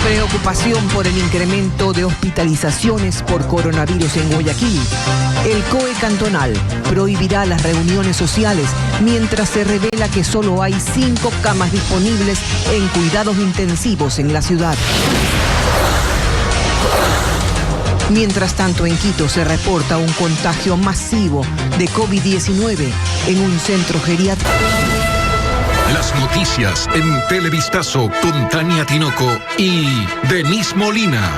Preocupación por el incremento de hospitalizaciones por coronavirus en Guayaquil. El COE cantonal prohibirá las reuniones sociales mientras se revela que solo hay 5 camas disponibles en cuidados intensivos en la ciudad. Mientras tanto, en Quito se reporta un contagio masivo de COVID-19 en un centro geriátrico. Las noticias en Televistazo con Tania Tinoco y Denise Molina.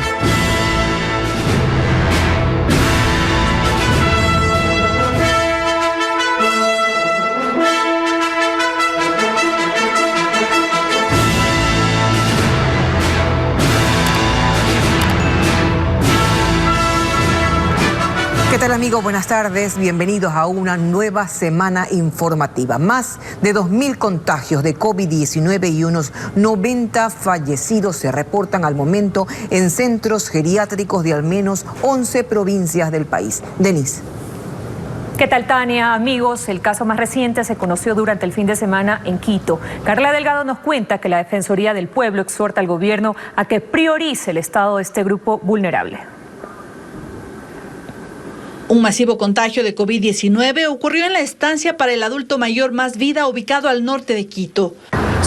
¿Qué tal, amigos? Buenas tardes. Bienvenidos a una nueva semana informativa. Más de 2.000 contagios de COVID-19 y unos 90 fallecidos se reportan al momento en centros geriátricos de al menos 11 provincias del país. Denise. ¿Qué tal, Tania? Amigos, el caso más reciente se conoció durante el fin de semana en Quito. Carla Delgado nos cuenta que la Defensoría del Pueblo exhorta al gobierno a que priorice el estado de este grupo vulnerable. Un masivo contagio de COVID-19 ocurrió en la estancia para el adulto mayor Más Vida, ubicado al norte de Quito.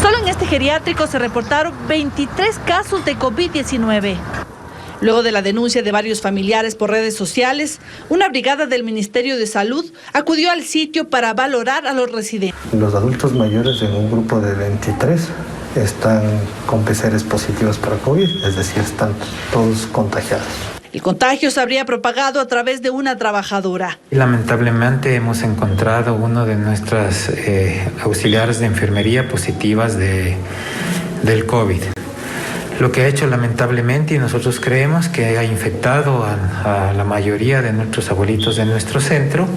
Solo en este geriátrico se reportaron 23 casos de COVID-19. Luego de la denuncia de varios familiares por redes sociales, una brigada del Ministerio de Salud acudió al sitio para valorar a los residentes. Los adultos mayores en un grupo de 23 están con PCRs positivos para COVID, es decir, están todos contagiados. El contagio se habría propagado a través de una trabajadora. Lamentablemente hemos encontrado uno de nuestras auxiliares de enfermería positivas del COVID. Lo que ha hecho lamentablemente, y nosotros creemos que ha infectado a la mayoría de nuestros abuelitos de nuestro centro.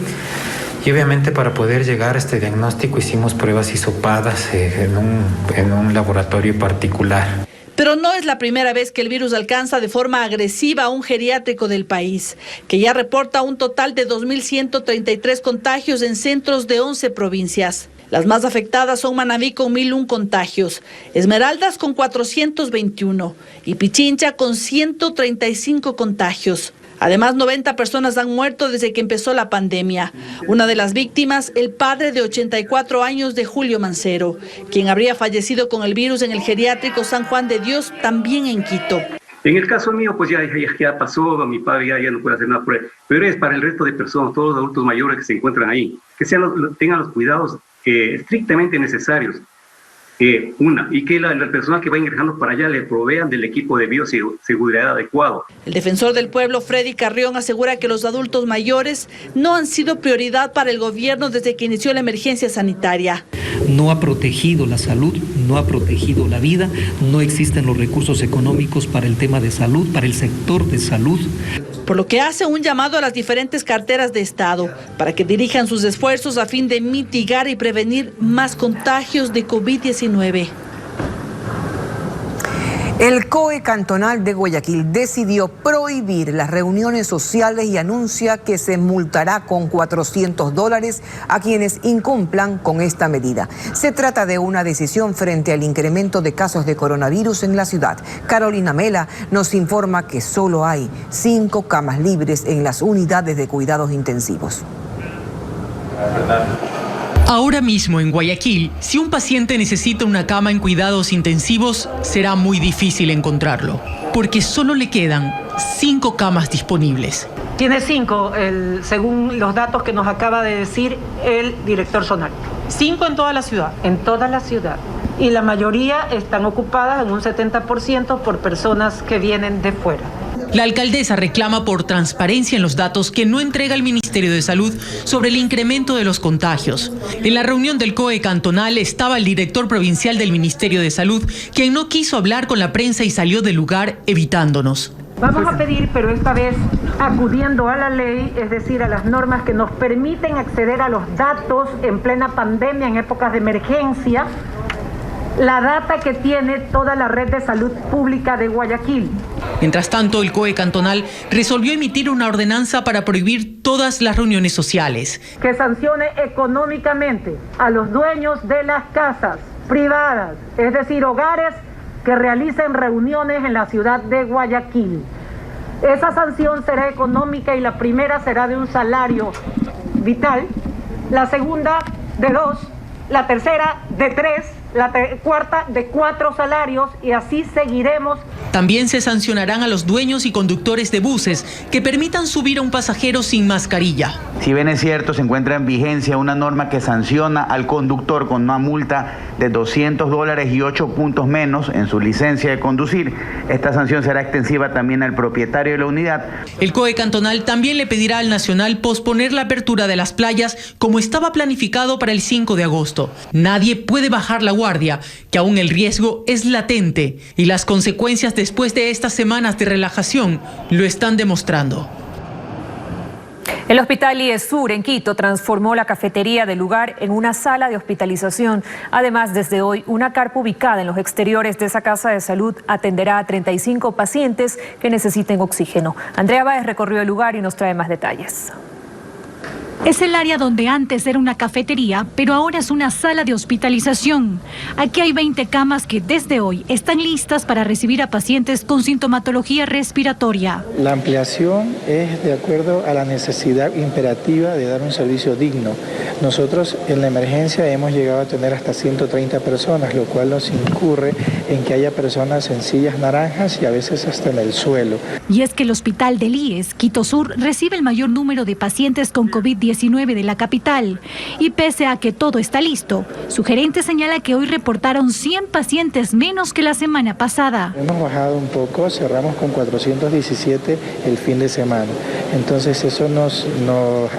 Y obviamente para poder llegar a este diagnóstico hicimos pruebas hisopadas en un laboratorio particular. Pero no es la primera vez que el virus alcanza de forma agresiva a un geriátrico del país, que ya reporta un total de 2.133 contagios en centros de 11 provincias. Las más afectadas son Manabí con 1.001 contagios, Esmeraldas con 421 y Pichincha con 135 contagios. Además, 90 personas han muerto desde que empezó la pandemia. Una de las víctimas, el padre de 84 años de Julio Mancero, quien habría fallecido con el virus en el geriátrico San Juan de Dios, también en Quito. En el caso mío, pues ya pasó, mi padre ya no puede hacer nada por él, pero es para el resto de personas, todos los adultos mayores que se encuentran ahí, que tengan los cuidados estrictamente necesarios. Y que la persona que va ingresando para allá le provean del equipo de bioseguridad adecuado. El defensor del pueblo, Freddy Carrión, asegura que los adultos mayores no han sido prioridad para el gobierno desde que inició la emergencia sanitaria. No ha protegido la salud, no ha protegido la vida, no existen los recursos económicos para el tema de salud, para el sector de salud. Por lo que hace un llamado a las diferentes carteras de Estado para que dirijan sus esfuerzos a fin de mitigar y prevenir más contagios de COVID-19. El COE cantonal de Guayaquil decidió prohibir las reuniones sociales y anuncia que se multará con $400 a quienes incumplan con esta medida. Se trata de una decisión frente al incremento de casos de coronavirus en la ciudad. Carolina Mela nos informa que solo hay 5 camas libres en las unidades de cuidados intensivos. Ahora mismo en Guayaquil, si un paciente necesita una cama en cuidados intensivos, será muy difícil encontrarlo, porque solo le quedan 5 camas disponibles. Tiene 5, según los datos que nos acaba de decir el director zonal. 5 en toda la ciudad. En toda la ciudad. Y la mayoría están ocupadas en un 70% por personas que vienen de fuera. La alcaldesa reclama por transparencia en los datos que no entrega el Ministerio de Salud sobre el incremento de los contagios. En la reunión del COE cantonal estaba el director provincial del Ministerio de Salud, quien no quiso hablar con la prensa y salió del lugar evitándonos. Vamos a pedir, pero esta vez acudiendo a la ley, es decir, a las normas que nos permiten acceder a los datos en plena pandemia, en épocas de emergencia, la data que tiene toda la red de salud pública de Guayaquil. Mientras tanto, el COE cantonal resolvió emitir una ordenanza para prohibir todas las reuniones sociales. Que sancione económicamente a los dueños de las casas privadas, es decir, hogares que realicen reuniones en la ciudad de Guayaquil. Esa sanción será económica y la primera será de un salario vital, la segunda de 2, la tercera de 3, la cuarta de 4 salarios y así seguiremos. También se sancionarán a los dueños y conductores de buses que permitan subir a un pasajero sin mascarilla. Si bien es cierto, se encuentra en vigencia una norma que sanciona al conductor con una multa de $200 y 8 puntos menos en su licencia de conducir. Esta sanción será extensiva también al propietario de la unidad. El COE cantonal también le pedirá al Nacional posponer la apertura de las playas como estaba planificado para el 5 de agosto. Nadie puede bajar la guardia, que aún el riesgo es latente y las consecuencias después de estas semanas de relajación lo están demostrando. El Hospital IES Sur en Quito transformó la cafetería del lugar en una sala de hospitalización. Además, desde hoy, una carpa ubicada en los exteriores de esa casa de salud atenderá a 35 pacientes que necesiten oxígeno. Andrea Báez recorrió el lugar y nos trae más detalles. Es el área donde antes era una cafetería, pero ahora es una sala de hospitalización. Aquí hay 20 camas que desde hoy están listas para recibir a pacientes con sintomatología respiratoria. La ampliación es de acuerdo a la necesidad imperativa de dar un servicio digno. Nosotros en la emergencia hemos llegado a tener hasta 130 personas, lo cual nos incurre en que haya personas en sillas naranjas y a veces hasta en el suelo. Y es que el hospital del IES, Quito Sur, recibe el mayor número de pacientes con COVID-19 de la capital. Y pese a que todo está listo, su gerente señala que hoy reportaron 100 pacientes menos que la semana pasada. Hemos bajado un poco, cerramos con 417 el fin de semana. Entonces eso nos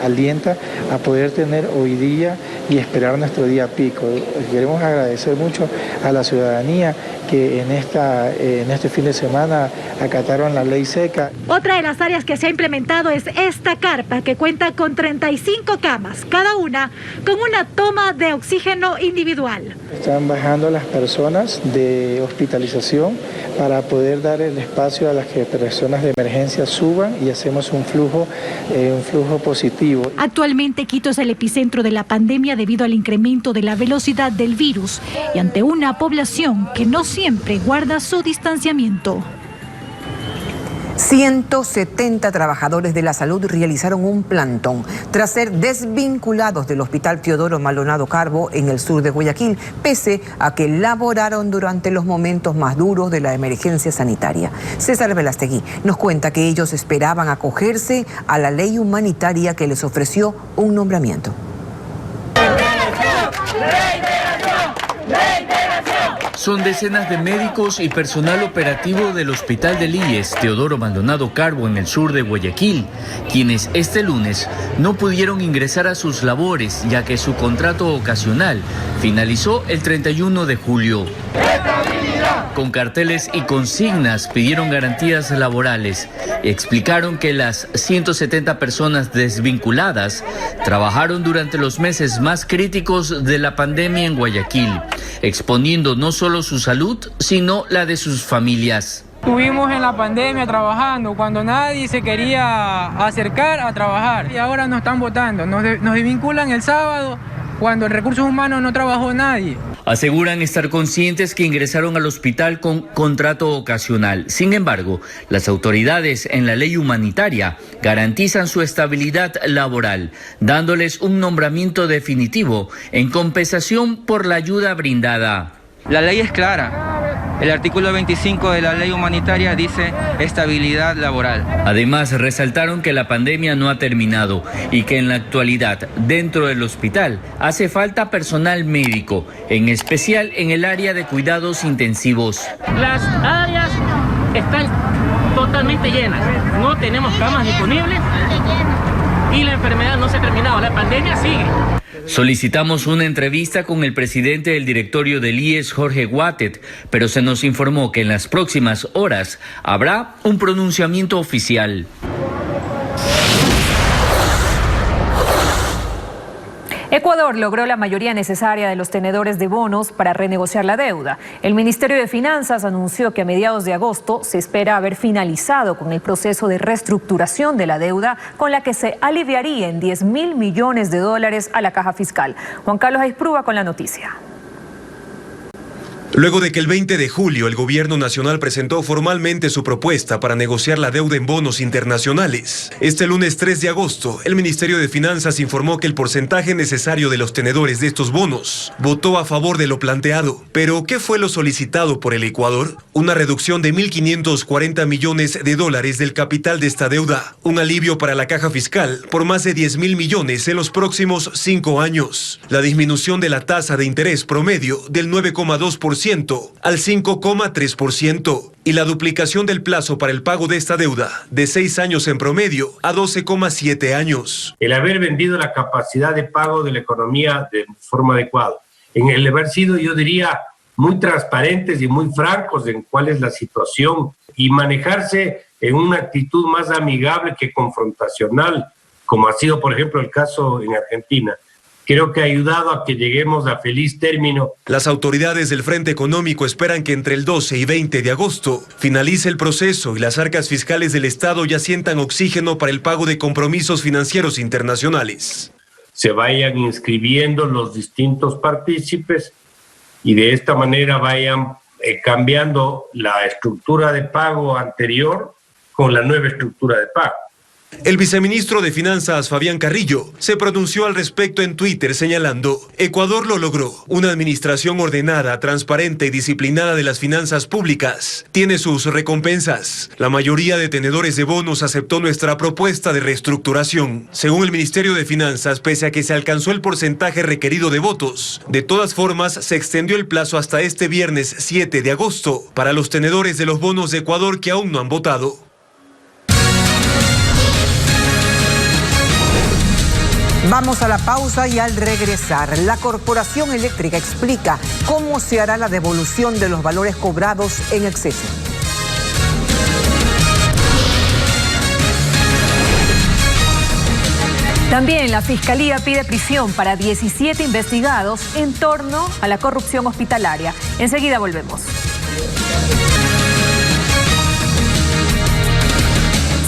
alienta a poder tener hoy día y esperar nuestro día pico. Queremos agradecer mucho a la ciudadanía que en este fin de semana acataron la ley seca. Otra de las áreas que se ha implementado es esta carpa que cuenta con 35 camas, cada una con una toma de oxígeno individual. Están bajando las personas de hospitalización para poder dar el espacio a las que personas de emergencia suban y hacemos un flujo positivo. Actualmente Quito es el epicentro de la pandemia debido al incremento de la velocidad del virus y ante una población que no siempre guarda su distanciamiento. 170 trabajadores de la salud realizaron un plantón tras ser desvinculados del Hospital Teodoro Maldonado Carbo en el sur de Guayaquil, pese a que laboraron durante los momentos más duros de la emergencia sanitaria. César Velastegui nos cuenta que ellos esperaban acogerse a la ley humanitaria que les ofreció un nombramiento. Son decenas de médicos y personal operativo del Hospital del IES Teodoro Maldonado Carbo en el sur de Guayaquil, quienes este lunes no pudieron ingresar a sus labores ya que su contrato ocasional finalizó el 31 de julio. Con carteles y consignas pidieron garantías laborales. Explicaron que las 170 personas desvinculadas trabajaron durante los meses más críticos de la pandemia en Guayaquil, exponiendo no solo su salud, sino la de sus familias. Estuvimos en la pandemia trabajando cuando nadie se quería acercar a trabajar y ahora nos están votando, nos desvinculan el sábado cuando en recursos humanos no trabajó nadie. Aseguran estar conscientes que ingresaron al hospital con contrato ocasional. Sin embargo, las autoridades en la ley humanitaria garantizan su estabilidad laboral, dándoles un nombramiento definitivo en compensación por la ayuda brindada. La ley es clara. El artículo 25 de la ley humanitaria dice estabilidad laboral. Además, resaltaron que la pandemia no ha terminado y que en la actualidad, dentro del hospital, hace falta personal médico, en especial en el área de cuidados intensivos. Las áreas están totalmente llenas, no tenemos camas disponibles y la enfermedad no se ha terminado, la pandemia sigue. Solicitamos una entrevista con el presidente del directorio del IES, Jorge Guatet, pero se nos informó que en las próximas horas habrá un pronunciamiento oficial. Ecuador logró la mayoría necesaria de los tenedores de bonos para renegociar la deuda. El Ministerio de Finanzas anunció que a mediados de agosto se espera haber finalizado con el proceso de reestructuración de la deuda, con la que se aliviaría en $10.000 millones a la caja fiscal. Juan Carlos Aisprúa con la noticia. Luego de que el 20 de julio el gobierno nacional presentó formalmente su propuesta para negociar la deuda en bonos internacionales, este lunes 3 de agosto, el Ministerio de Finanzas informó que el porcentaje necesario de los tenedores de estos bonos votó a favor de lo planteado. Pero, ¿qué fue lo solicitado por el Ecuador? Una reducción de 1.540 millones de dólares del capital de esta deuda, un alivio para la caja fiscal por más de 10.000 millones en los próximos 5 años, la disminución de la tasa de interés promedio del 9,2% al 5,3% y la duplicación del plazo para el pago de esta deuda de 6 años en promedio a 12,7 años. El haber vendido la capacidad de pago de la economía de forma adecuada, en el haber sido, yo diría, muy transparentes y muy francos en cuál es la situación y manejarse en una actitud más amigable que confrontacional, como ha sido, por ejemplo, el caso en Argentina. Creo que ha ayudado a que lleguemos a feliz término. Las autoridades del Frente Económico esperan que entre el 12 y 20 de agosto finalice el proceso y las arcas fiscales del Estado ya sientan oxígeno para el pago de compromisos financieros internacionales. Se vayan inscribiendo los distintos partícipes y de esta manera vayan cambiando la estructura de pago anterior con la nueva estructura de pago. El viceministro de Finanzas, Fabián Carrillo, se pronunció al respecto en Twitter señalando: Ecuador lo logró. Una administración ordenada, transparente y disciplinada de las finanzas públicas tiene sus recompensas. La mayoría de tenedores de bonos aceptó nuestra propuesta de reestructuración. Según el Ministerio de Finanzas, pese a que se alcanzó el porcentaje requerido de votos, de todas formas se extendió el plazo hasta este viernes 7 de agosto para los tenedores de los bonos de Ecuador que aún no han votado. Vamos a la pausa y al regresar, la Corporación Eléctrica explica cómo se hará la devolución de los valores cobrados en exceso. También la Fiscalía pide prisión para 17 investigados en torno a la corrupción hospitalaria. Enseguida volvemos.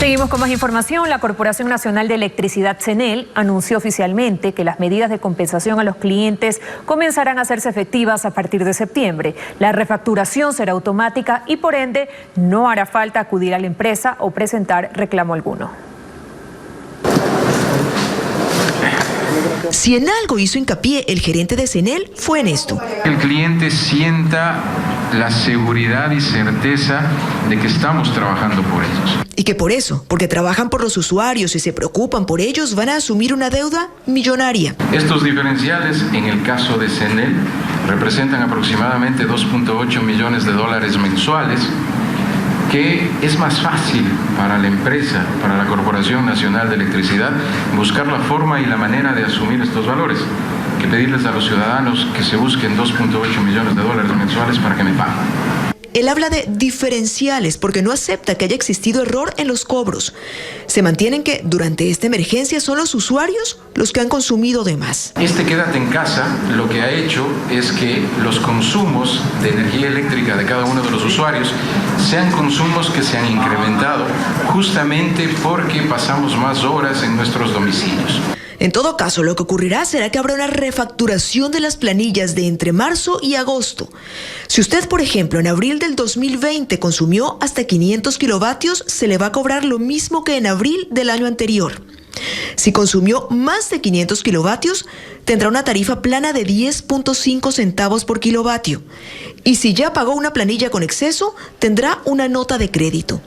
Seguimos con más información. La Corporación Nacional de Electricidad, CNEL, anunció oficialmente que las medidas de compensación a los clientes comenzarán a hacerse efectivas a partir de septiembre. La refacturación será automática y, por ende, no hará falta acudir a la empresa o presentar reclamo alguno. Si en algo hizo hincapié el gerente de CNEL, fue en esto. El cliente sienta la seguridad y certeza de que estamos trabajando por ellos. Y que por eso, porque trabajan por los usuarios y se preocupan por ellos, van a asumir una deuda millonaria. Estos diferenciales, en el caso de CNEL, representan aproximadamente 2.8 millones de dólares mensuales, que es más fácil para la empresa, para la Corporación Nacional de Electricidad, buscar la forma y la manera de asumir estos valores, que pedirles a los ciudadanos que se busquen 2.8 millones de dólares mensuales para que me paguen. Él habla de diferenciales porque no acepta que haya existido error en los cobros. Se mantienen que durante esta emergencia son los usuarios los que han consumido de más. Este Quédate en Casa lo que ha hecho es que los consumos de energía eléctrica de cada uno de los usuarios sean consumos que se han incrementado justamente porque pasamos más horas en nuestros domicilios. En todo caso, lo que ocurrirá será que habrá una refacturación de las planillas de entre marzo y agosto. Si usted, por ejemplo, en abril del 2020 consumió hasta 500 kilovatios, se le va a cobrar lo mismo que en abril del año anterior. Si consumió más de 500 kilovatios, tendrá una tarifa plana de 10.5 centavos por kilovatio. Y si ya pagó una planilla con exceso, tendrá una nota de crédito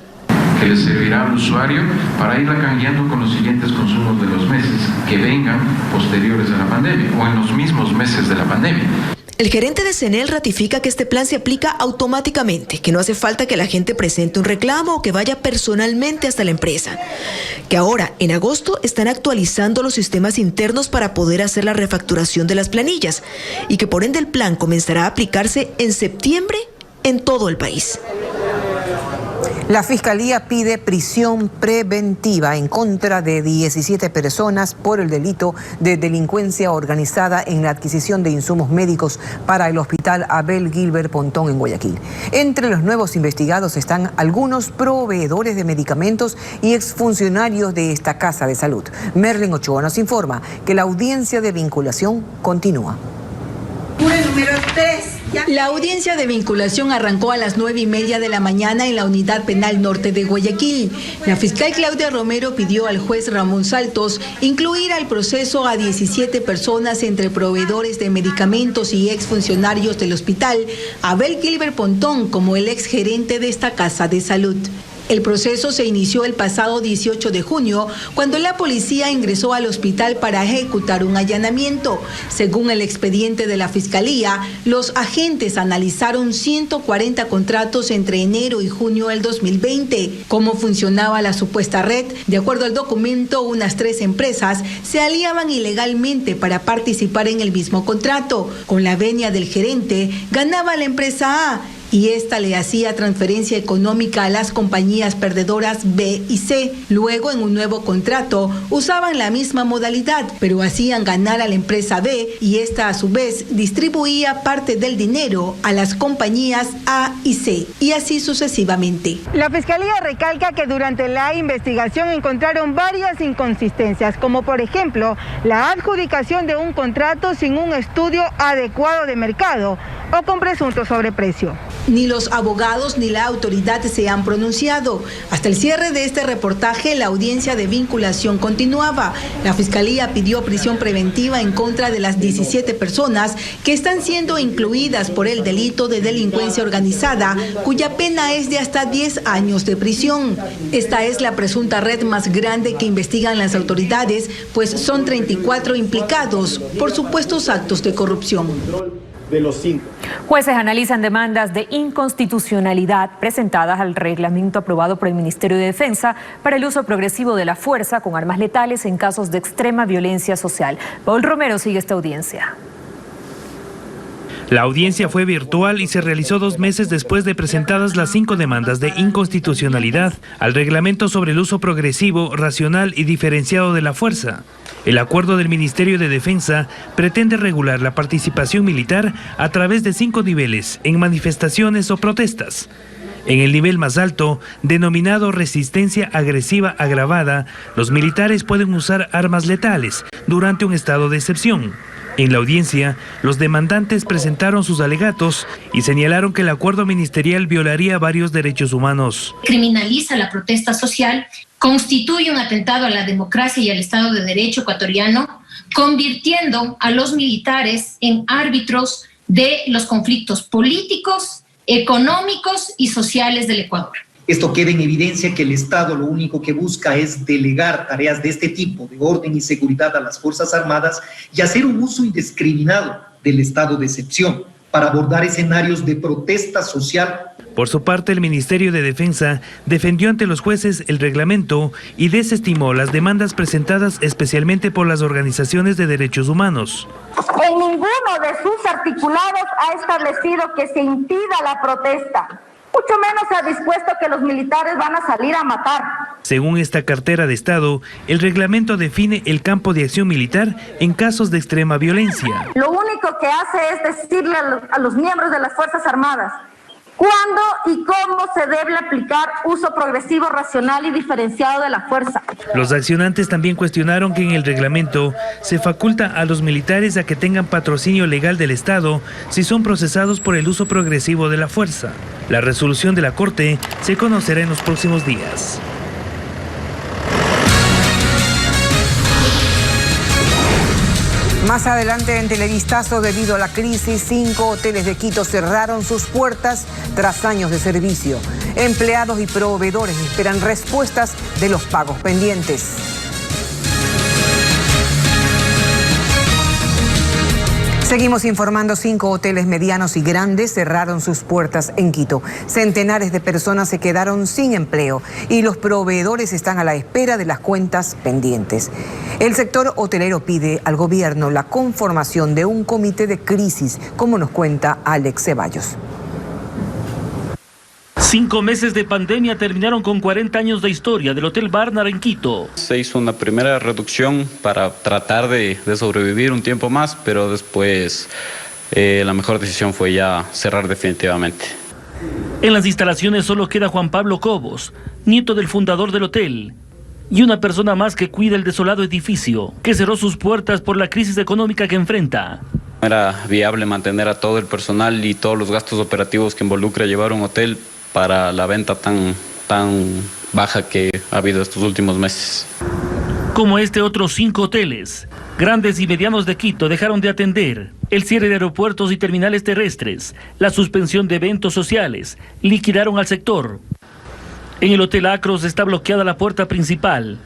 que le servirá al usuario para irla cambiando con los siguientes consumos de los meses que vengan posteriores a la pandemia o en los mismos meses de la pandemia. El gerente de CNEL ratifica que este plan se aplica automáticamente, que no hace falta que la gente presente un reclamo o que vaya personalmente hasta la empresa. Que ahora, en agosto, están actualizando los sistemas internos para poder hacer la refacturación de las planillas y que por ende el plan comenzará a aplicarse en septiembre en todo el país. La Fiscalía pide prisión preventiva en contra de 17 personas por el delito de delincuencia organizada en la adquisición de insumos médicos para el Hospital Abel Gilbert Pontón en Guayaquil. Entre los nuevos investigados están algunos proveedores de medicamentos y exfuncionarios de esta casa de salud. Merlin Ochoa nos informa que la audiencia de vinculación continúa. Número 3. La audiencia de vinculación arrancó a las 9:30 de la mañana en la Unidad Penal Norte de Guayaquil. La fiscal Claudia Romero pidió al juez Ramón Saltos incluir al proceso a 17 personas entre proveedores de medicamentos y exfuncionarios del hospital, Abel Gilbert Pontón como el exgerente de esta casa de salud. El proceso se inició el pasado 18 de junio, cuando la policía ingresó al hospital para ejecutar un allanamiento. Según el expediente de la Fiscalía, los agentes analizaron 140 contratos entre enero y junio del 2020. ¿Cómo funcionaba la supuesta red? De acuerdo al documento, unas 3 empresas se aliaban ilegalmente para participar en el mismo contrato. Con la venia del gerente, ganaba la empresa A, y esta le hacía transferencia económica a las compañías perdedoras B y C. Luego, en un nuevo contrato, usaban la misma modalidad, pero hacían ganar a la empresa B y esta a su vez distribuía parte del dinero a las compañías A y C, y así sucesivamente. La Fiscalía recalca que durante la investigación encontraron varias inconsistencias, como por ejemplo la adjudicación de un contrato sin un estudio adecuado de mercado o con presunto sobreprecio. Ni los abogados ni la autoridad se han pronunciado. Hasta el cierre de este reportaje, la audiencia de vinculación continuaba. La Fiscalía pidió prisión preventiva en contra de las 17 personas que están siendo incluidas por el delito de delincuencia organizada, cuya pena es de hasta 10 años de prisión. Esta es la presunta red más grande que investigan las autoridades, pues son 34 implicados por supuestos actos de corrupción. De los 5. Jueces analizan demandas de inconstitucionalidad presentadas al reglamento aprobado por el Ministerio de Defensa para el uso progresivo de la fuerza con armas letales en casos de extrema violencia social. Paul Romero sigue esta audiencia. La audiencia fue virtual y se realizó 2 meses después de presentadas las 5 demandas de inconstitucionalidad al reglamento sobre el uso progresivo, racional y diferenciado de la fuerza. El acuerdo del Ministerio de Defensa pretende regular la participación militar a través de 5 niveles en manifestaciones o protestas. En el nivel más alto, denominado resistencia agresiva agravada, los militares pueden usar armas letales durante un estado de excepción. En la audiencia, los demandantes presentaron sus alegatos y señalaron que el acuerdo ministerial violaría varios derechos humanos. Criminaliza la protesta social, constituye un atentado a la democracia y al Estado de Derecho ecuatoriano, convirtiendo a los militares en árbitros de los conflictos políticos, económicos y sociales del Ecuador. Esto queda en evidencia que el Estado lo único que busca es delegar tareas de este tipo, de orden y seguridad, a las Fuerzas Armadas y hacer un uso indiscriminado del estado de excepción para abordar escenarios de protesta social. Por su parte, el Ministerio de Defensa defendió ante los jueces el reglamento y desestimó las demandas presentadas especialmente por las organizaciones de derechos humanos. En ninguno de sus articulados ha establecido que se impida la protesta. Mucho menos ha dispuesto que los militares van a salir a matar. Según esta cartera de Estado, el reglamento define el campo de acción militar en casos de extrema violencia. Lo único que hace es decirle a los miembros de las Fuerzas Armadas cuándo y cómo se debe aplicar uso progresivo, racional y diferenciado de la fuerza. Los accionantes también cuestionaron que en el reglamento se faculta a los militares a que tengan patrocinio legal del Estado si son procesados por el uso progresivo de la fuerza. La resolución de la Corte se conocerá en los próximos días. Más adelante en Televistazo, debido a la crisis, 5 hoteles de Quito cerraron sus puertas tras años de servicio. Empleados y proveedores esperan respuestas de los pagos pendientes. Seguimos informando, 5 hoteles medianos y grandes cerraron sus puertas en Quito. Centenares de personas se quedaron sin empleo y los proveedores están a la espera de las cuentas pendientes. El sector hotelero pide al gobierno la conformación de un comité de crisis, como nos cuenta Alex Ceballos. 5 meses de pandemia terminaron con 40 años de historia del Hotel Barnard en Quito. Se hizo una primera reducción para tratar de sobrevivir un tiempo más, pero después la mejor decisión fue ya cerrar definitivamente. En las instalaciones solo queda Juan Pablo Cobos, nieto del fundador del hotel, y una persona más que cuida el desolado edificio, que cerró sus puertas por la crisis económica que enfrenta. No era viable mantener a todo el personal y todos los gastos operativos que involucra llevar un hotel para la venta tan baja que ha habido estos últimos meses. Como otros 5 hoteles, grandes y medianos de Quito, dejaron de atender. El cierre de aeropuertos y terminales terrestres, la suspensión de eventos sociales, liquidaron al sector. En el Hotel Acros está bloqueada la puerta principal.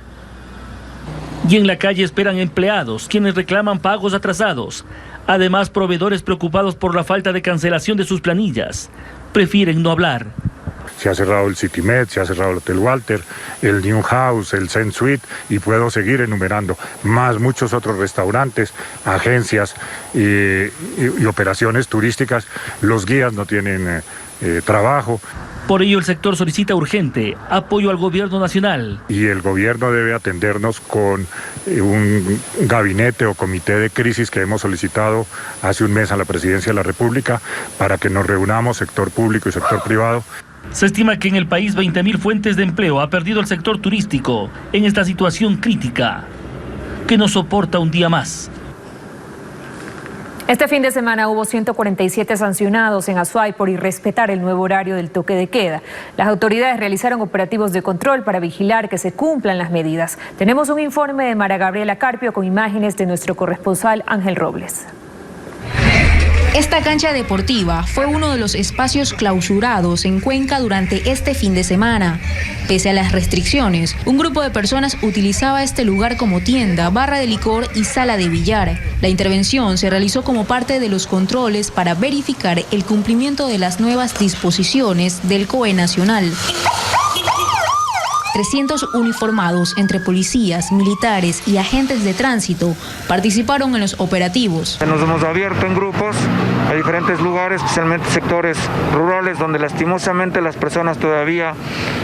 Y en la calle esperan empleados, quienes reclaman pagos atrasados. Además, proveedores preocupados por la falta de cancelación de sus planillas prefieren no hablar. Se ha cerrado el CityMed, se ha cerrado el Hotel Walter, el New House, el Zen Suite, y puedo seguir enumerando más muchos otros restaurantes, agencias y operaciones turísticas. Los guías no tienen trabajo. Por ello, el sector solicita urgente apoyo al gobierno nacional. Y el gobierno debe atendernos con un gabinete o comité de crisis que hemos solicitado hace un mes a la Presidencia de la República para que nos reunamos, sector público y sector privado. Se estima que en el país 20.000 fuentes de empleo ha perdido el sector turístico en esta situación crítica que no soporta un día más. Este fin de semana hubo 147 sancionados en Azuay por irrespetar el nuevo horario del toque de queda. Las autoridades realizaron operativos de control para vigilar que se cumplan las medidas. Tenemos un informe de Mara Gabriela Carpio con imágenes de nuestro corresponsal Ángel Robles. Esta cancha deportiva fue uno de los espacios clausurados en Cuenca durante este fin de semana. Pese a las restricciones, un grupo de personas utilizaba este lugar como tienda, barra de licor y sala de billar. La intervención se realizó como parte de los controles para verificar el cumplimiento de las nuevas disposiciones del COE Nacional. 300 uniformados entre policías, militares y agentes de tránsito participaron en los operativos. Nos hemos abierto en grupos a diferentes lugares, especialmente sectores rurales donde lastimosamente las personas todavía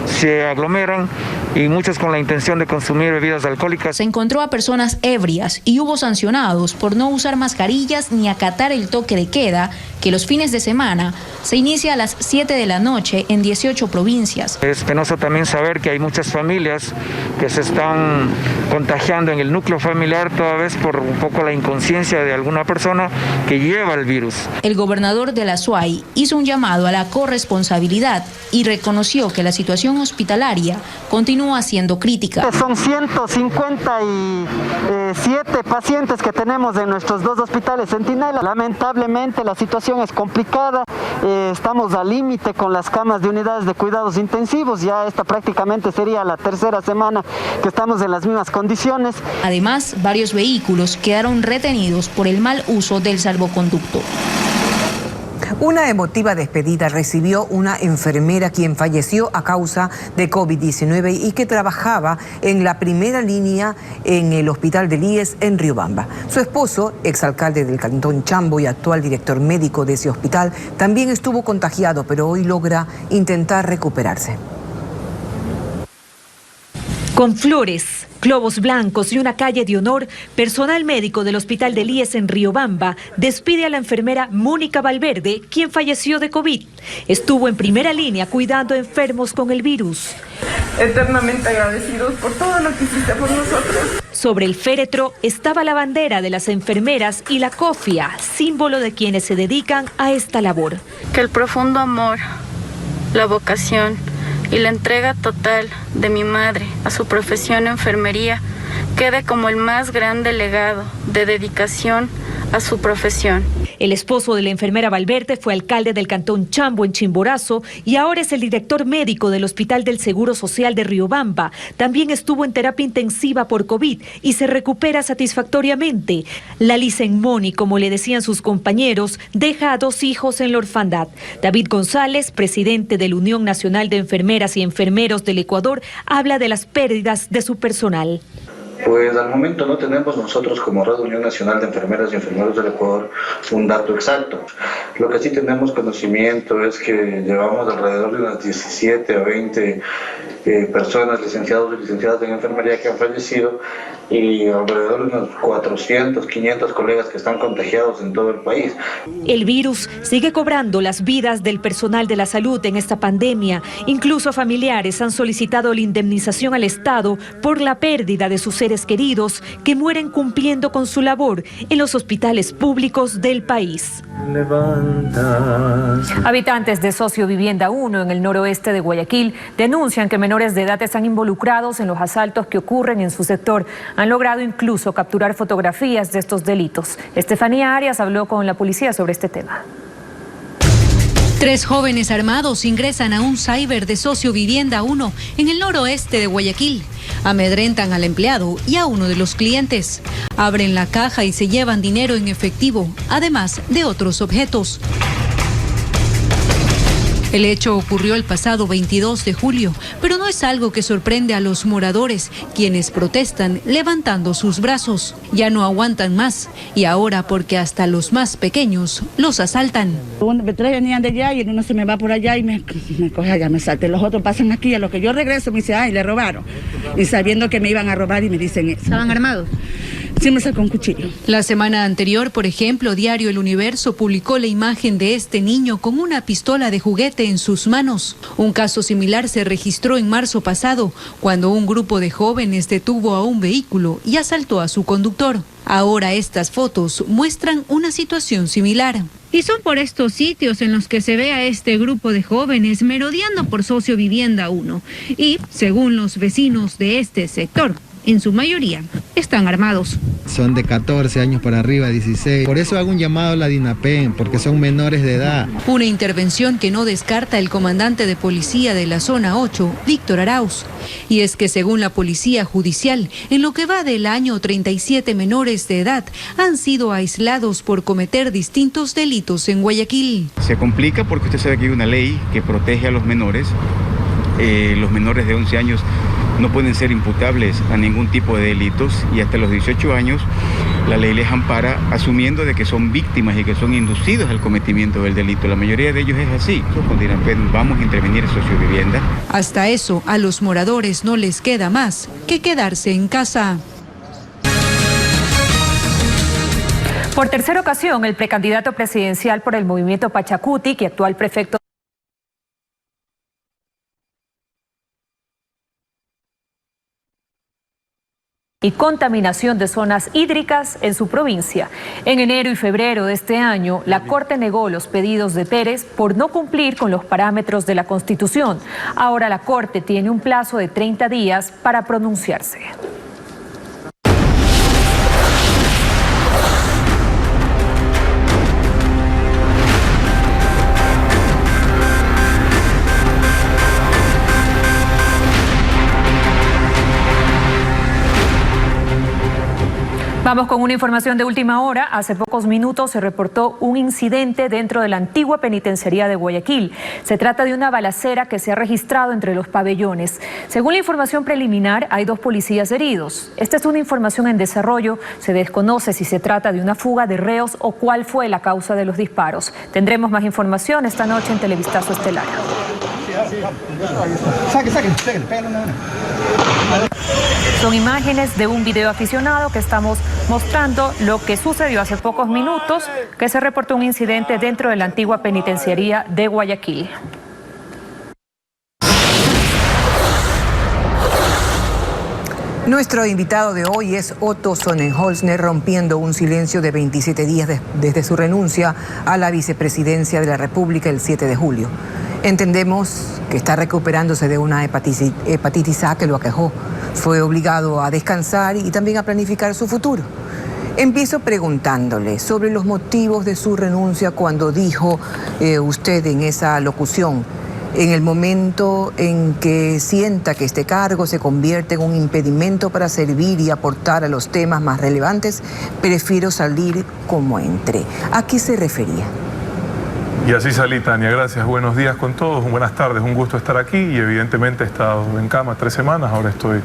se aglomeran y muchos con la intención de consumir bebidas alcohólicas. Se encontró a personas ebrias y hubo sancionados por no usar mascarillas ni acatar el toque de queda, que los fines de semana se inicia a las 7 de la noche en 18 provincias. Es penoso también saber que hay muchas familias que se están contagiando en el núcleo familiar, toda vez por un poco la inconsciencia de alguna persona que lleva el virus. El gobernador de la Azuay hizo un llamado a la corresponsabilidad y reconoció que la situación hospitalaria continúa siendo crítica. Son 157 pacientes que tenemos en nuestros 2 hospitales Centinela. Lamentablemente la situación es complicada, estamos al límite con las camas de unidades de cuidados intensivos, ya esta prácticamente sería la 3ª semana que estamos en las mismas condiciones. Además, varios vehículos quedaron retenidos por el mal uso del salvoconducto. Una emotiva despedida recibió una enfermera quien falleció a causa de COVID-19 y que trabajaba en la primera línea en el hospital del IES en Riobamba. Su esposo, exalcalde del Cantón Chambo y actual director médico de ese hospital, también estuvo contagiado, pero hoy logra intentar recuperarse. Con flores, globos blancos y una calle de honor, personal médico del Hospital del IES en Riobamba despide a la enfermera Mónica Valverde, quien falleció de COVID. Estuvo en primera línea cuidando a enfermos con el virus. Eternamente agradecidos por todo lo que hiciste por nosotros. Sobre el féretro estaba la bandera de las enfermeras y la cofia, símbolo de quienes se dedican a esta labor. Que el profundo amor, la vocación y la entrega total de mi madre a su profesión enfermería quede como el más grande legado de dedicación a su profesión. El esposo de la enfermera Valverde fue alcalde del Cantón Chambo en Chimborazo y ahora es el director médico del Hospital del Seguro Social de Riobamba. También estuvo en terapia intensiva por COVID y se recupera satisfactoriamente. La Moni, como le decían sus compañeros, deja a 2 hijos en la orfandad. David González, presidente de la Unión Nacional de Enfermeras y Enfermeros del Ecuador, habla de las pérdidas de su personal. Pues al momento no tenemos nosotros como Red Unión Nacional de Enfermeras y Enfermeros del Ecuador un dato exacto. Lo que sí tenemos conocimiento es que llevamos alrededor de unas 17 a 20 personas, licenciados y licenciadas en enfermería que han fallecido y alrededor de unos 400, 500 colegas que están contagiados en todo el país. El virus sigue cobrando las vidas del personal de la salud en esta pandemia. Incluso familiares han solicitado la indemnización al Estado por la pérdida de sus seres queridos que mueren cumpliendo con su labor en los hospitales públicos del país. Habitantes de Sociovivienda 1 en el noroeste de Guayaquil denuncian que menores de edad están involucrados en los asaltos que ocurren en su sector. Han logrado incluso capturar fotografías de estos delitos. Estefanía Arias habló con la policía sobre este tema. 3 jóvenes armados ingresan a un cyber de Sociovivienda 1 en el noroeste de Guayaquil. Amedrentan al empleado y a uno de los clientes. Abren la caja y se llevan dinero en efectivo, además de otros objetos. El hecho ocurrió el pasado 22 de julio, pero no es algo que sorprende a los moradores, quienes protestan levantando sus brazos. Ya no aguantan más y ahora porque hasta los más pequeños los asaltan. 3 venían de allá y uno se me va por allá y me coge allá, me salta. Los otros pasan aquí, a lo que yo regreso me dice, ay, le robaron. Y sabiendo que me iban a robar y me dicen eso. ¿Estaban armados? Sí, me sacó un cuchillo. La semana anterior, por ejemplo, Diario El Universo publicó la imagen de este niño con una pistola de juguete en sus manos. Un caso similar se registró en marzo pasado, cuando un grupo de jóvenes detuvo a un vehículo y asaltó a su conductor. Ahora estas fotos muestran una situación similar. Y son por estos sitios en los que se ve a este grupo de jóvenes merodeando por Sociovivienda 1. Y, según los vecinos de este sector, en su mayoría están armados. Son de 14 años para arriba, 16. Por eso hago un llamado a la DINAPEN, porque son menores de edad. Una intervención que no descarta el comandante de policía de la zona 8, Víctor Arauz. Y es que según la policía judicial, en lo que va del año, 37 menores de edad han sido aislados por cometer distintos delitos en Guayaquil. Se complica porque usted sabe que hay una ley que protege a los menores. Los menores de 11 años no pueden ser imputables a ningún tipo de delitos y hasta los 18 años la ley les ampara asumiendo de que son víctimas y que son inducidos al cometimiento del delito. La mayoría de ellos es así. Vamos a intervenir en Sociovivienda. Hasta eso, a los moradores no les queda más que quedarse en casa. Por tercera ocasión, el precandidato presidencial por el movimiento Pachacutic y actual prefecto y contaminación de zonas hídricas en su provincia. En enero y febrero de este año, la Corte negó los pedidos de Pérez por no cumplir con los parámetros de la Constitución. Ahora la Corte tiene un plazo de 30 días para pronunciarse. Vamos con una información de última hora. Hace pocos minutos se reportó un incidente dentro de la antigua penitenciaría de Guayaquil. Se trata de una balacera que se ha registrado entre los pabellones. Según la información preliminar, hay 2 policías heridos. Esta es una información en desarrollo. Se desconoce si se trata de una fuga de reos o cuál fue la causa de los disparos. Tendremos más información esta noche en Televistazo Estelar. Son imágenes de un video aficionado que estamos mostrando lo que sucedió hace pocos minutos, que se reportó un incidente dentro de la antigua penitenciaría de Guayaquil. Nuestro invitado de hoy es Otto Sonnenholzner, rompiendo un silencio de 27 días desde su renuncia a la vicepresidencia de la República el 7 de julio. Entendemos que está recuperándose de una hepatitis A que lo aquejó. Fue obligado a descansar y también a planificar su futuro. Empiezo preguntándole sobre los motivos de su renuncia cuando dijo usted en esa locución: en el momento en que sienta que este cargo se convierte en un impedimento para servir y aportar a los temas más relevantes, prefiero salir como entré. ¿A qué se refería? Y así salí, Tania. Gracias. Buenos días con todos. Buenas tardes. Un gusto estar aquí y evidentemente he estado en cama 3 semanas. Ahora estoy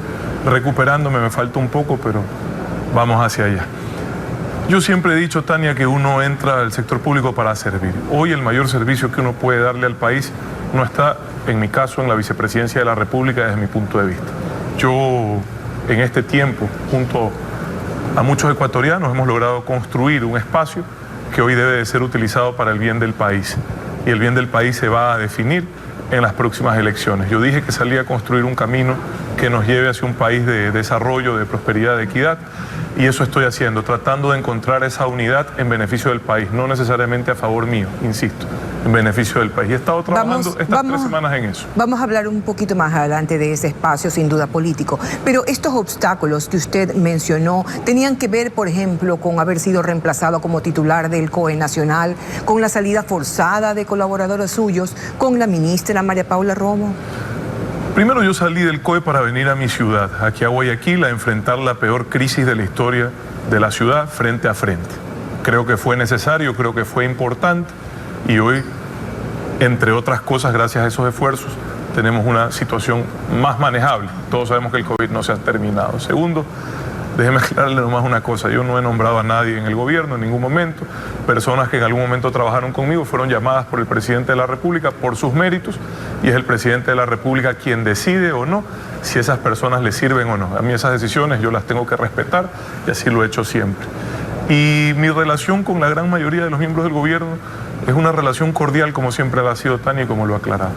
recuperándome. Me falta un poco, pero vamos hacia allá. Yo siempre he dicho, Tania, que uno entra al sector público para servir. Hoy el mayor servicio que uno puede darle al país no está en mi caso, en la vicepresidencia de la República desde mi punto de vista. Yo, en este tiempo, junto a muchos ecuatorianos, hemos logrado construir un espacio que hoy debe de ser utilizado para el bien del país. Y el bien del país se va a definir en las próximas elecciones. Yo dije que salía a construir un camino que nos lleve hacia un país de desarrollo, de prosperidad, de equidad, y eso estoy haciendo, tratando de encontrar esa unidad en beneficio del país, no necesariamente a favor mío, insisto, en beneficio del país. He estado trabajando estas 3 semanas en eso. Vamos a hablar un poquito más adelante de ese espacio, sin duda político, pero estos obstáculos que usted mencionó tenían que ver, por ejemplo, con haber sido reemplazado como titular del COE Nacional, con la salida forzada de colaboradores suyos, con la ministra María Paula Romo. Primero, yo salí del COE para venir a mi ciudad, aquí a Guayaquil, a enfrentar la peor crisis de la historia de la ciudad frente a frente. Creo que fue necesario, creo que fue importante, y hoy, entre otras cosas, gracias a esos esfuerzos, tenemos una situación más manejable. Todos sabemos que el COVID no se ha terminado. Segundo, déjeme aclararle nomás una cosa, yo no he nombrado a nadie en el gobierno en ningún momento. Personas que en algún momento trabajaron conmigo fueron llamadas por el presidente de la República por sus méritos, y es el presidente de la República quien decide o no si esas personas le sirven o no. A mí esas decisiones yo las tengo que respetar, y así lo he hecho siempre. Y mi relación con la gran mayoría de los miembros del gobierno es una relación cordial, como siempre lo ha sido Tania, y como lo ha aclarado.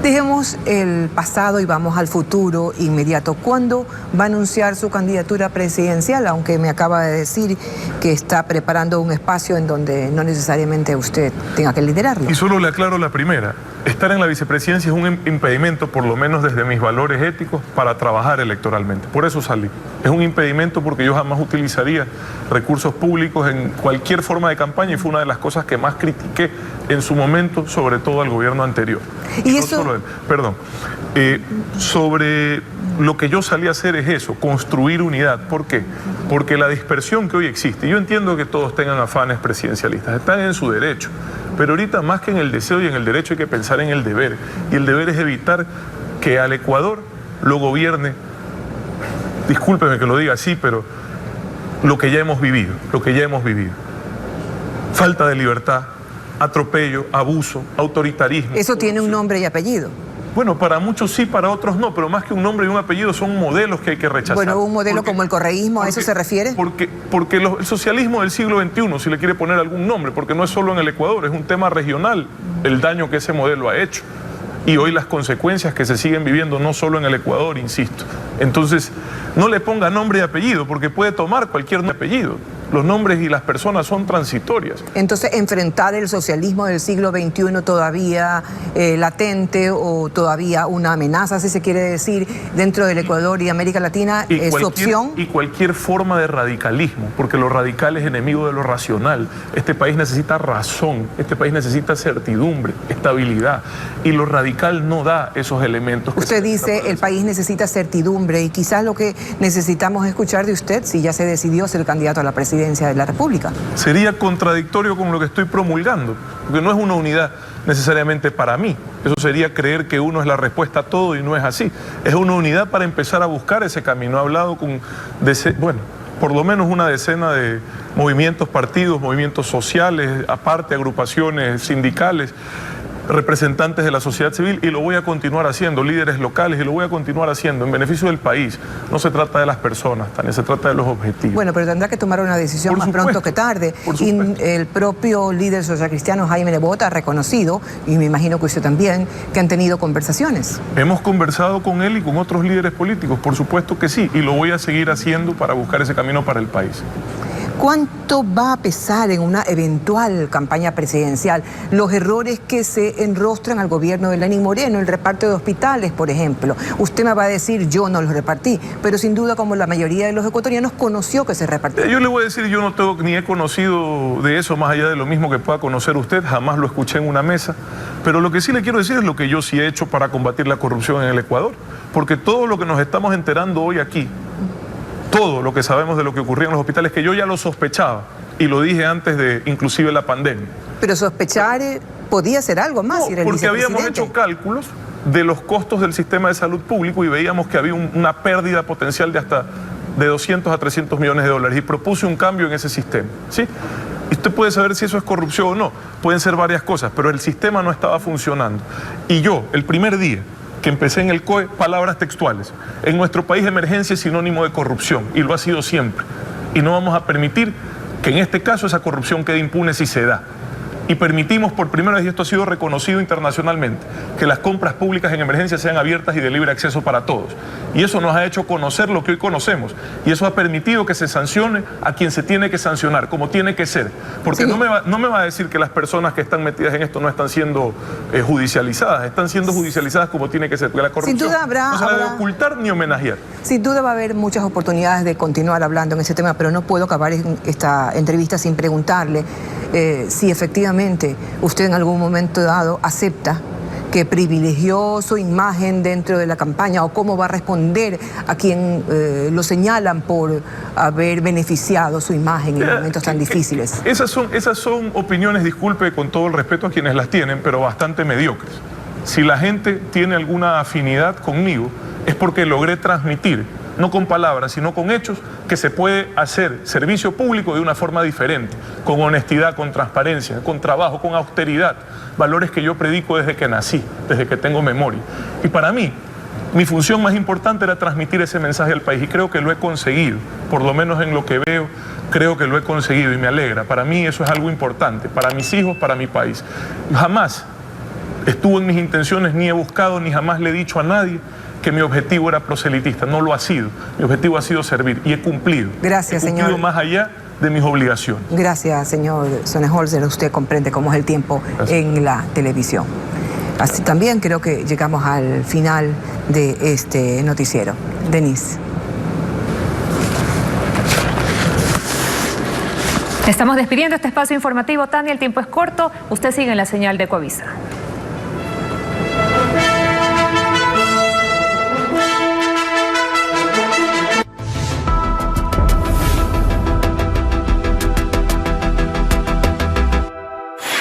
Dejemos el pasado y vamos al futuro inmediato. ¿Cuándo va a anunciar su candidatura presidencial? Aunque me acaba de decir que está preparando un espacio en donde no necesariamente usted tenga que liderarlo. Y solo le aclaro la primera. Estar en la vicepresidencia es un impedimento, por lo menos desde mis valores éticos, para trabajar electoralmente. Por eso salí. Es un impedimento porque yo jamás utilizaría recursos públicos en cualquier forma de campaña, y fue una de las cosas que más critiqué en su momento, sobre todo al gobierno anterior. Y eso... sobre lo que yo salí a hacer es eso, construir unidad. ¿Por qué? Porque la dispersión que hoy existe, yo entiendo que todos tengan afanes presidencialistas, están en su derecho, pero ahorita más que en el deseo y en el derecho hay que pensar en el deber, y el deber es evitar que al Ecuador lo gobierne, discúlpeme que lo diga así, pero lo que ya hemos vivido, falta de libertad, atropello, abuso, autoritarismo. Eso tiene un nombre y apellido. Bueno, para muchos sí, para otros no, pero más que un nombre y un apellido son modelos que hay que rechazar. Bueno, un modelo como el correísmo, ¿a eso se refiere? Porque el socialismo del siglo XXI, si le quiere poner algún nombre, porque no es solo en el Ecuador, es un tema regional, el daño que ese modelo ha hecho. Y hoy las consecuencias que se siguen viviendo no solo en el Ecuador, insisto. Entonces, no le ponga nombre y apellido, porque puede tomar cualquier apellido. Los nombres y las personas son transitorias. Entonces, enfrentar el socialismo del siglo XXI todavía latente, o todavía una amenaza, si se quiere decir, dentro del Ecuador y América Latina, ¿es su opción? Y cualquier forma de radicalismo, porque lo radical es enemigo de lo racional. Este país necesita razón, este país necesita certidumbre, estabilidad, y lo radical no da esos elementos. Usted dice el país necesita certidumbre, y quizás lo que necesitamos escuchar de usted, si ya se decidió ser candidato a la presidencia de la República. Sería contradictorio con lo que estoy promulgando, porque no es una unidad necesariamente para mí. Eso sería creer que uno es la respuesta a todo, y no es así. Es una unidad para empezar a buscar ese camino. He hablado con, por lo menos una decena de movimientos, partidos, movimientos sociales, aparte agrupaciones sindicales, representantes de la sociedad civil, y lo voy a continuar haciendo, líderes locales, y lo voy a continuar haciendo en beneficio del país. No se trata de las personas, Tania, se trata de los objetivos. Bueno, pero tendrá que tomar una decisión más pronto que tarde. Y el propio líder socialcristiano Jaime Nebot ha reconocido, y me imagino que usted también, que han tenido conversaciones. Hemos conversado con él y con otros líderes políticos, por supuesto que sí, y lo voy a seguir haciendo para buscar ese camino para el país. ¿Cuánto va a pesar en una eventual campaña presidencial los errores que se enrostran al gobierno de Lenín Moreno, el reparto de hospitales, por ejemplo? Usted me va a decir, yo no los repartí, pero sin duda, como la mayoría de los ecuatorianos, conoció que se repartió. Yo le voy a decir, yo no tengo ni he conocido de eso, más allá de lo mismo que pueda conocer usted, jamás lo escuché en una mesa, pero lo que sí le quiero decir es lo que yo sí he hecho para combatir la corrupción en el Ecuador, porque todo lo que nos estamos enterando hoy aquí, todo lo que sabemos de lo que ocurría en los hospitales, que yo ya lo sospechaba, y lo dije antes de inclusive la pandemia. Pero sospechar podía ser algo más. No, porque habíamos hecho cálculos de los costos del sistema de salud público y veíamos que había una pérdida potencial de hasta de 200 a 300 millones de dólares, y propuse un cambio en ese sistema, ¿sí? Y usted puede saber si eso es corrupción o no. Pueden ser varias cosas, pero el sistema no estaba funcionando. Y yo, el primer día que empecé en el COE, palabras textuales: en nuestro país emergencia es sinónimo de corrupción, y lo ha sido siempre. Y no vamos a permitir que en este caso esa corrupción quede impune si se da. Y permitimos por primera vez, y esto ha sido reconocido internacionalmente, que las compras públicas en emergencia sean abiertas y de libre acceso para todos. Y eso nos ha hecho conocer lo que hoy conocemos. Y eso ha permitido que se sancione a quien se tiene que sancionar, como tiene que ser. Porque sí, no me va a decir que las personas que están metidas en esto no están siendo judicializadas. Están siendo judicializadas como tiene que ser. Porque la corrupción no se la debe ocultar ni homenajear. Sin duda va a haber muchas oportunidades de continuar hablando en ese tema, pero no puedo acabar esta entrevista sin preguntarle si efectivamente usted en algún momento dado acepta que privilegió su imagen dentro de la campaña, o cómo va a responder a quien lo señalan por haber beneficiado su imagen en momentos tan difíciles. Esas son opiniones, disculpe con todo el respeto a quienes las tienen, pero bastante mediocres. Si la gente tiene alguna afinidad conmigo, es porque logré transmitir, no con palabras, sino con hechos, que se puede hacer servicio público de una forma diferente, con honestidad, con transparencia, con trabajo, con austeridad, valores que yo predico desde que nací, desde que tengo memoria. Y para mí, mi función más importante era transmitir ese mensaje al país, y creo que lo he conseguido, por lo menos en lo que veo, creo que lo he conseguido y me alegra. Para mí eso es algo importante, para mis hijos, para mi país. Jamás estuvo en mis intenciones, ni he buscado, ni jamás le he dicho a nadie que mi objetivo era proselitista. No lo ha sido. Mi objetivo ha sido servir, y he cumplido. Gracias, señor. He cumplido más allá de mis obligaciones. Gracias, señor Sonnenholzer. Usted comprende cómo es el tiempo en la televisión. Así también creo que llegamos al final de este noticiero. Denise. Estamos despidiendo este espacio informativo. Tania, el tiempo es corto. Usted sigue en la señal de Ecoavisa.